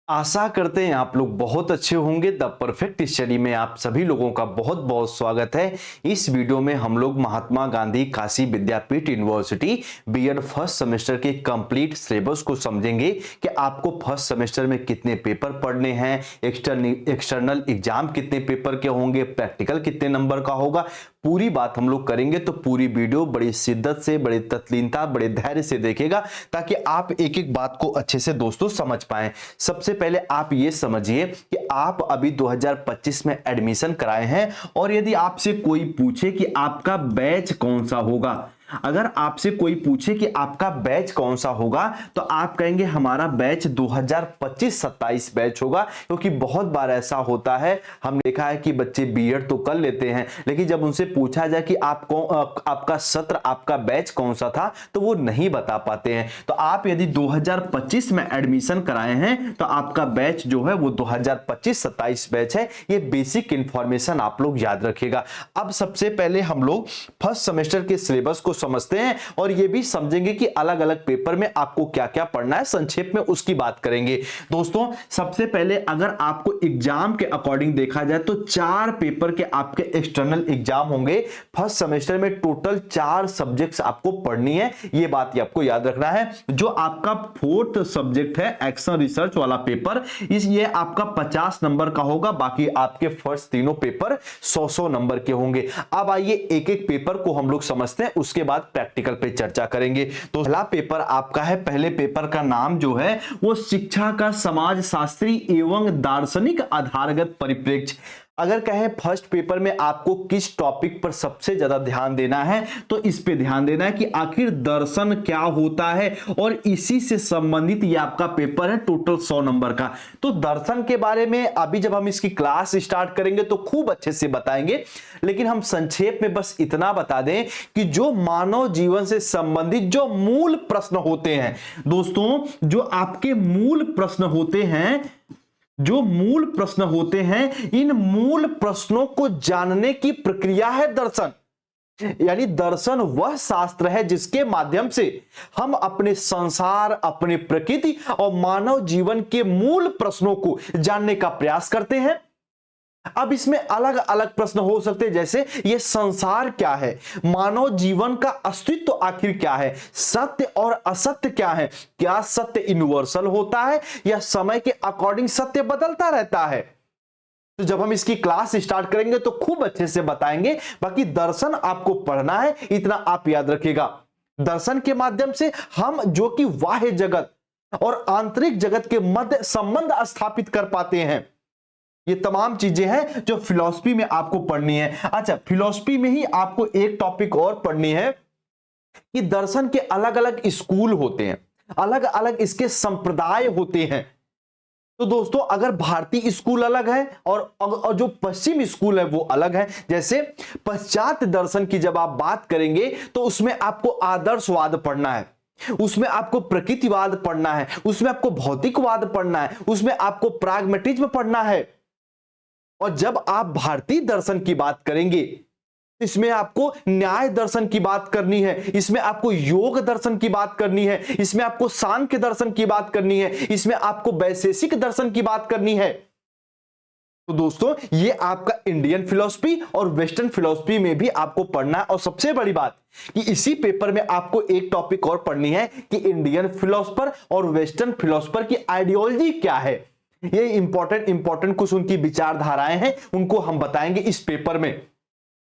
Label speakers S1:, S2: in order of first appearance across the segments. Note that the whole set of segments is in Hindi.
S1: आशा करते हैं आप लोग बहुत अच्छे होंगे। द परफेक्ट स्टडी में आप सभी लोगों का बहुत बहुत स्वागत है। इस वीडियो में हम लोग महात्मा गांधी काशी विद्यापीठ यूनिवर्सिटी बीएड फर्स्ट सेमेस्टर के कंप्लीट सिलेबस को समझेंगे कि आपको फर्स्ट सेमेस्टर में कितने पेपर पढ़ने हैं, एक्सटर्नल एग्जाम कितने पेपर के होंगे, प्रैक्टिकल कितने नंबर का होगा, पूरी बात हम लोग करेंगे। तो पूरी वीडियो बड़ी शिद्दत से, बड़ी तत्लीनता, बड़े धैर्य से देखेगा ताकि आप एक एक बात को अच्छे से दोस्तों समझ पाएं। सबसे पहले आप ये समझिए कि आप अभी 2025 में एडमिशन कराए हैं और यदि आपसे कोई पूछे कि आपका बैच कौन सा होगा, अगर आपसे कोई पूछे कि आपका बैच कौन सा होगा तो आप कहेंगे हमारा बैच 2025-27 बैच होगा। क्योंकि बहुत बार ऐसा होता है, हम देखा है कि बच्चे बीएड तो कर लेते हैं लेकिन जब उनसे पूछा जाए कि आपका सत्र, आपका बैच कौन सा था तो वो नहीं बता पाते हैं। तो आप यदि 2025 में एडमिशन कराए हैं तो आपका बैच जो है वो 2025-27 बैच है। ये बेसिक इंफॉर्मेशन आप लोग याद रखिएगा। अब सबसे पहले हम लोग फर्स्ट सेमेस्टर के सिलेबस को समझते हैं और ये भी समझेंगे कि अलग अलग पेपर में आपको क्या क्या पढ़ना है, संक्षेप में उसकी बात करेंगे। दोस्तों सबसे पहले अगर आपको एग्जाम के अकॉर्डिंग देखा जाए तो 4 पेपर के आपके एक्सटर्नल एग्जाम होंगे। फर्स्ट सेमेस्टर में टोटल 4 सब्जेक्ट्स आपको पढ़नी है, ये बात आपको याद रखना है। जो आपका 4th सब्जेक्ट है एक्शन रिसर्च वाला पेपर, ये आपका 50 नंबर का होगा, बाकी आपके फर्स्ट तीनों पेपर 100-100 नंबर के होंगे। अब आइए एक एक पेपर को हम लोग समझते हैं, उसके बाद प्रैक्टिकल पे चर्चा करेंगे। तो पहला पेपर आपका है, पहले पेपर का नाम जो है वो शिक्षा का समाजशास्त्री एवं दार्शनिक आधारगत परिप्रेक्ष्य। अगर कहें फर्स्ट पेपर में आपको किस टॉपिक पर सबसे ज्यादा ध्यान देना है तो इस पे ध्यान देना है कि आखिर दर्शन क्या होता है, और इसी से संबंधित ये आपका पेपर है टोटल 100 नंबर का। तो दर्शन के बारे में अभी जब हम इसकी क्लास स्टार्ट करेंगे तो खूब अच्छे से बताएंगे, लेकिन हम संक्षेप में बस इतना बता दें कि जो मानव जीवन से संबंधित जो मूल प्रश्न होते हैं दोस्तों, जो आपके मूल प्रश्न होते हैं, जो मूल प्रश्न होते हैं, इन मूल प्रश्नों को जानने की प्रक्रिया है दर्शन। यानी दर्शन वह शास्त्र है जिसके माध्यम से हम अपने संसार, अपने प्रकृति और मानव जीवन के मूल प्रश्नों को जानने का प्रयास करते हैं। अब इसमें अलग अलग प्रश्न हो सकते हैं, जैसे ये संसार क्या है, मानव जीवन का अस्तित्व आखिर क्या है, सत्य और असत्य क्या है, क्या सत्य यूनिवर्सल होता है या समय के अकॉर्डिंग सत्य बदलता रहता है। तो जब हम इसकी क्लास स्टार्ट करेंगे तो खूब अच्छे से बताएंगे। बाकी दर्शन आपको पढ़ना है, इतना आप याद रखिएगा। दर्शन के माध्यम से हम जो कि बाह्य जगत और आंतरिक जगत के मध्य संबंध स्थापित कर पाते हैं। ये तमाम चीजें हैं जो फिलॉसफी में आपको पढ़नी है। अच्छा, फिलॉसफी में ही आपको एक टॉपिक और पढ़नी है कि दर्शन के अलग अलग स्कूल होते हैं, अलग अलग इसके संप्रदाय होते हैं। तो दोस्तों अगर भारतीय स्कूल अलग है और जो पश्चिम स्कूल है वो अलग है। जैसे पाश्चात्य दर्शन की जब आप बात करेंगे तो उसमें आपको आदर्शवाद पढ़ना है, उसमें आपको प्रकृतिवाद पढ़ना है, उसमें आपको भौतिकवाद पढ़ना है, उसमें आपको प्राग्मेटिज्म पढ़ना है। और जब आप भारतीय दर्शन की बात करेंगे इसमें आपको न्याय दर्शन की बात करनी है, इसमें आपको योग दर्शन की बात करनी है, इसमें आपको सांख्य दर्शन की बात करनी है, इसमें आपको वैशेषिक दर्शन की बात करनी है। तो दोस्तों ये आपका इंडियन फिलॉसफी और वेस्टर्न फिलॉसफी में भी आपको पढ़ना है। और सबसे बड़ी बात कि इसी पेपर में आपको एक टॉपिक और पढ़नी है कि इंडियन फिलोसफर और वेस्टर्न फिलोसफर की आइडियोलॉजी क्या है। ये इंपॉर्टेंट कुछ उनकी विचारधाराएं हैं, उनको हम बताएंगे इस पेपर में।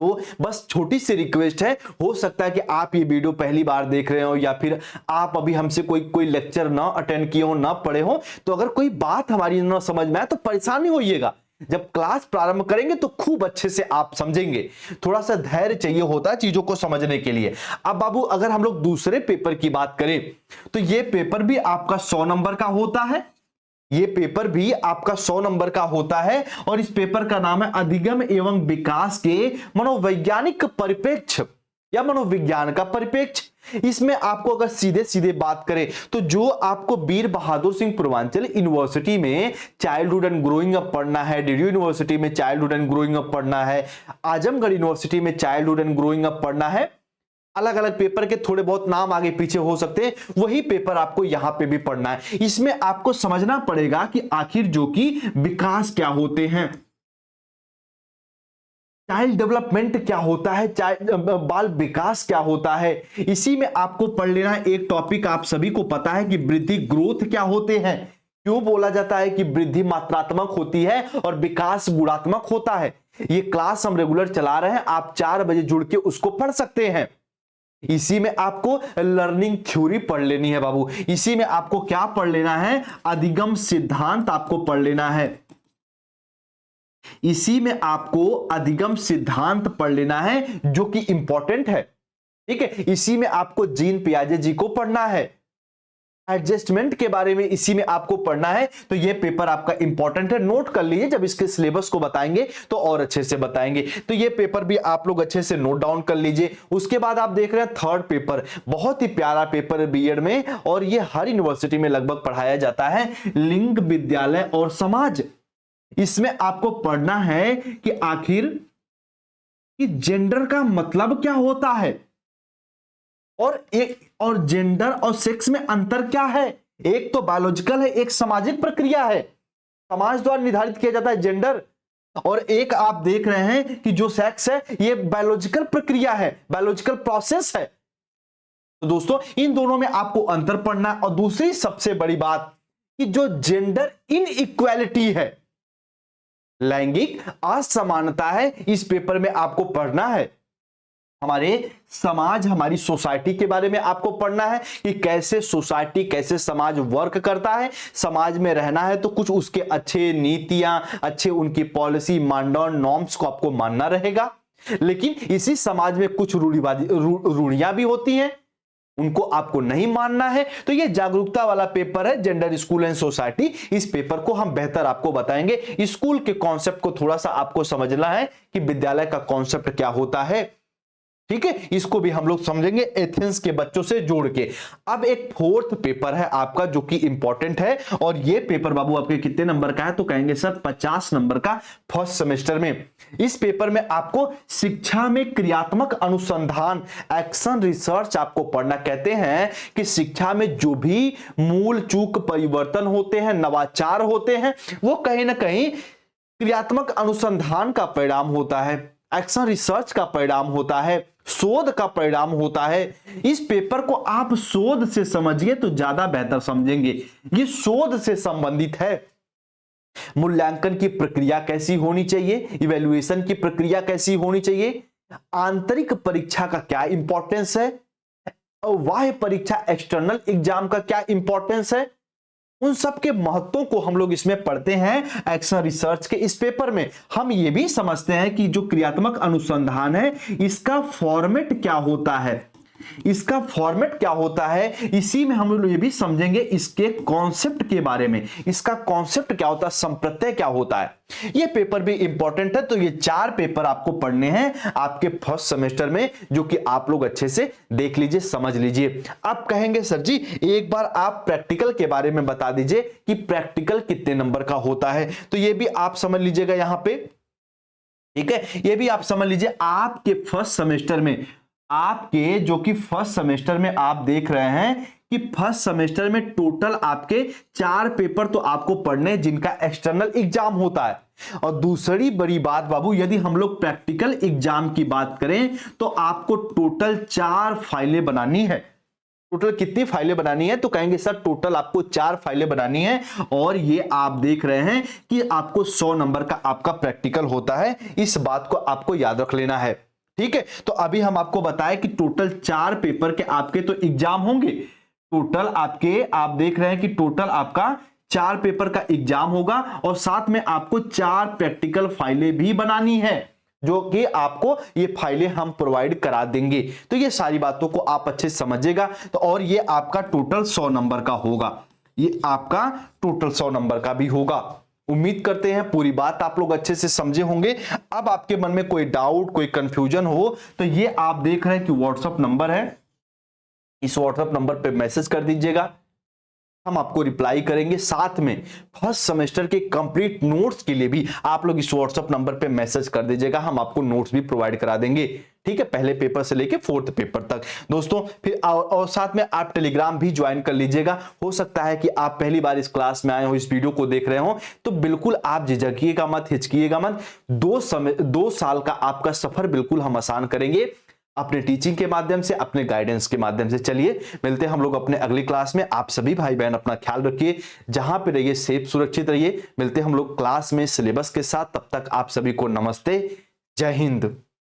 S1: तो बस छोटी सी रिक्वेस्ट है, हो सकता है कि आप ये वीडियो पहली बार देख रहे हो या फिर आप अभी हमसे कोई लेक्चर ना अटेंड किए हो, ना पढ़े हो, तो अगर कोई बात हमारी ना समझ में आए तो परेशान नहीं होइएगा। जब क्लास प्रारंभ करेंगे तो खूब अच्छे से आप समझेंगे। थोड़ा सा धैर्य चाहिए होता है चीजों को समझने के लिए। अब बाबू अगर हम लोग दूसरे पेपर की बात करें तो ये पेपर भी आपका 100 नंबर का होता है। ये पेपर भी आपका 100 नंबर का होता है और इस पेपर का नाम है अधिगम एवं विकास के मनोवैज्ञानिक परिप्रेक्ष्य या मनोविज्ञान का परिप्रेक्ष्य। इसमें आपको अगर सीधे सीधे बात करें तो जो आपको वीर बहादुर सिंह पूर्वांचल यूनिवर्सिटी में चाइल्डहुड एंड ग्रोइंग अप पढ़ना है, डीयू यूनिवर्सिटी में चाइल्डहुड एंड ग्रोइंग अप पढ़ना है, आजमगढ़ यूनिवर्सिटी में चाइल्डहुड एंड ग्रोइंग अप पढ़ना है, अलग अलग पेपर के थोड़े बहुत नाम आगे पीछे हो सकते हैं, वही पेपर आपको यहां पे भी पढ़ना है। इसमें आपको समझना पड़ेगा कि आखिर जो कि विकास क्या होते हैं, चाइल्ड डेवलपमेंट क्या होता है, बाल विकास क्या होता है। इसी में आपको पढ़ लेना है एक टॉपिक, आप सभी को पता है कि वृद्धि ग्रोथ क्या होते हैं। क्यों बोला जाता है कि वृद्धि मात्रात्मक होती है और विकास गुणात्मक होता है। ये क्लास हम रेगुलर चला रहे हैं, आप 4 बजे जुड़ के उसको पढ़ सकते हैं। इसी में आपको लर्निंग थ्योरी पढ़ लेनी है बाबू। इसी में आपको क्या पढ़ लेना है, अधिगम सिद्धांत आपको पढ़ लेना है। इसी में आपको अधिगम सिद्धांत पढ़ लेना है जो कि इंपॉर्टेंट है। ठीक है, इसी में आपको जीन पियाजे जी को पढ़ना है, एडजस्टमेंट के बारे में इसी में आपको पढ़ना है। तो ये पेपर आपका इंपॉर्टेंट है, नोट कर लीजिए, जब इसके सिलेबस को बताएंगे तो और अच्छे से बताएंगे। तो ये पेपर भी आप लोग अच्छे से नोट डाउन कर लीजिए। उसके बाद आप देख रहे हैं थर्ड पेपर, बहुत ही प्यारा पेपर है बीएड में, और ये हर यूनिवर्सिटी में लगभग पढ़ाया जाता है, लिंग विद्यालय और समाज। इसमें आपको पढ़ना है कि आखिर कि जेंडर का मतलब क्या होता है, और जेंडर और सेक्स में अंतर क्या है। एक तो बायोलॉजिकल है, एक सामाजिक प्रक्रिया है, समाज द्वारा निर्धारित किया जाता है जेंडर, और एक आप देख रहे हैं कि जो सेक्स है ये बायोलॉजिकल प्रक्रिया है, बायोलॉजिकल प्रोसेस है। तो दोस्तों इन दोनों में आपको अंतर पढ़ना। और दूसरी सबसे बड़ी बात कि जो जेंडर इनइक्वालिटी है, लैंगिक असमानता है, इस पेपर में आपको पढ़ना है। हमारे समाज, हमारी सोसाइटी के बारे में आपको पढ़ना है कि कैसे सोसाइटी, कैसे समाज वर्क करता है। समाज में रहना है तो कुछ उसके अच्छे नीतियां, अच्छे उनकी पॉलिसी, मानदंड, नॉर्म्स को आपको मानना रहेगा। लेकिन इसी समाज में कुछ रूढ़ियां भी होती हैं, उनको आपको नहीं मानना है। तो ये जागरूकता वाला पेपर है, जेंडर, स्कूल एंड सोसाइटी। इस पेपर को हम बेहतर आपको बताएंगे। स्कूल के कॉन्सेप्ट को थोड़ा सा आपको समझना है कि विद्यालय का कॉन्सेप्ट क्या होता है। ठीक है, इसको भी हम लोग समझेंगे एथेंस के बच्चों से जोड़ के। अब एक फोर्थ पेपर है आपका जो कि इंपॉर्टेंट है, और ये पेपर बाबू आपके कितने नंबर का है, तो कहेंगे सर 50 नंबर का फर्स्ट सेमेस्टर में। इस पेपर में आपको शिक्षा में क्रियात्मक अनुसंधान, एक्शन रिसर्च आपको पढ़ना। कहते हैं कि शिक्षा में जो भी मूल चूक परिवर्तन होते हैं, नवाचार होते हैं, वो कहीं ना कहीं क्रियात्मक अनुसंधान का परिणाम होता है, एक्शन रिसर्च का परिणाम होता है, शोध का परिणाम होता है। इस पेपर को आप शोध से समझिए तो ज्यादा बेहतर समझेंगे। ये शोध से संबंधित है। मूल्यांकन की प्रक्रिया कैसी होनी चाहिए, इवैल्यूएशन की प्रक्रिया कैसी होनी चाहिए, आंतरिक परीक्षा का क्या इंपॉर्टेंस है, और बाह्य परीक्षा, एक्सटर्नल एग्जाम का क्या इंपॉर्टेंस है, उन सब के महत्वों को हम लोग इसमें पढ़ते हैं एक्शन रिसर्च के इस पेपर में। हम ये भी समझते हैं कि जो क्रियात्मक अनुसंधान है इसका फॉर्मेट क्या होता है, इसका फॉर्मेट क्या होता है। इसी में हम लोग ये भी समझेंगे इसके कॉन्सेप्ट के बारे में, इसका कॉन्सेप्ट क्या होता है, संप्रत्यय क्या होता है। ये पेपर भी इंपॉर्टेंट है। तो ये 4 पेपर आपको पढ़ने हैं आपके फर्स्ट सेमेस्टर में, जो कि आप लोग अच्छे से देख लीजिए, समझ लीजिए। आप कहेंगे सर जी एक बार आप प्रैक्टिकल के बारे में बता दीजिए कि प्रैक्टिकल कितने नंबर का होता है। तो ये भी आप समझ लीजिएगा यहां पे, ठीक है, ये भी आप समझ लीजिए। आपके फर्स्ट सेमेस्टर में, आपके जो कि फर्स्ट सेमेस्टर में आप देख रहे हैं कि फर्स्ट सेमेस्टर में टोटल आपके 4 पेपर तो आपको पढ़ने जिनका एक्सटर्नल एग्जाम होता है। और दूसरी बड़ी बात बाबू, यदि हम लोग प्रैक्टिकल एग्जाम की बात करें तो आपको टोटल 4 फाइलें बनानी है। टोटल कितनी फाइलें बनानी है, तो कहेंगे सर टोटल आपको 4 फाइलें बनानी है। और ये आप देख रहे हैं कि आपको 100 नंबर का आपका प्रैक्टिकल होता है। इस बात को आपको याद रख लेना है। ठीक है, तो अभी हम आपको बताएं कि टोटल 4 पेपर के आपके तो एग्जाम होंगे। टोटल आपके, आप देख रहे हैं कि टोटल आपका 4 पेपर का एग्जाम होगा, और साथ में आपको 4 प्रैक्टिकल फाइलें भी बनानी है, जो कि आपको ये फाइलें हम प्रोवाइड करा देंगे। तो ये सारी बातों को आप अच्छे से समझिएगा। तो और ये आपका टोटल 100 नंबर का होगा, ये आपका टोटल 100 नंबर का भी होगा। उम्मीद करते हैं पूरी बात आप लोग अच्छे से समझे होंगे। अब आपके मन में कोई डाउट, कोई कंफ्यूजन हो तो ये आप देख रहे हैं कि व्हाट्सएप नंबर है, इस व्हाट्सएप नंबर पे मैसेज कर दीजिएगा। हम आपको रिप्लाई करेंगे। साथ में फर्स्ट सेमेस्टर के कंप्लीट नोट्स के लिए भी आप लोग इस व्हाट्सएप नंबर पे मैसेज कर दीजिएगा, हम आपको नोट्स भी प्रोवाइड करा देंगे। ठीक है, पहले पेपर से लेके फोर्थ पेपर तक दोस्तों। फिर और साथ में आप टेलीग्राम भी ज्वाइन कर लीजिएगा। हो सकता है कि आप पहली बार इस क्लास में आए हो, इस वीडियो को देख रहे हो, तो बिल्कुल आप झिझकिएगा मत, हिचकिएगा मत। 2 साल का आपका सफर बिल्कुल हम आसान करेंगे अपने टीचिंग के माध्यम से, अपने गाइडेंस के माध्यम से। चलिए मिलते हैं हम लोग अपने अगली क्लास में। आप सभी भाई बहन अपना ख्याल रखिए, जहां पे रहिए सेफ सुरक्षित रहिए। मिलते हैं हम लोग क्लास में सिलेबस के साथ। तब तक आप सभी को नमस्ते, जय हिंद।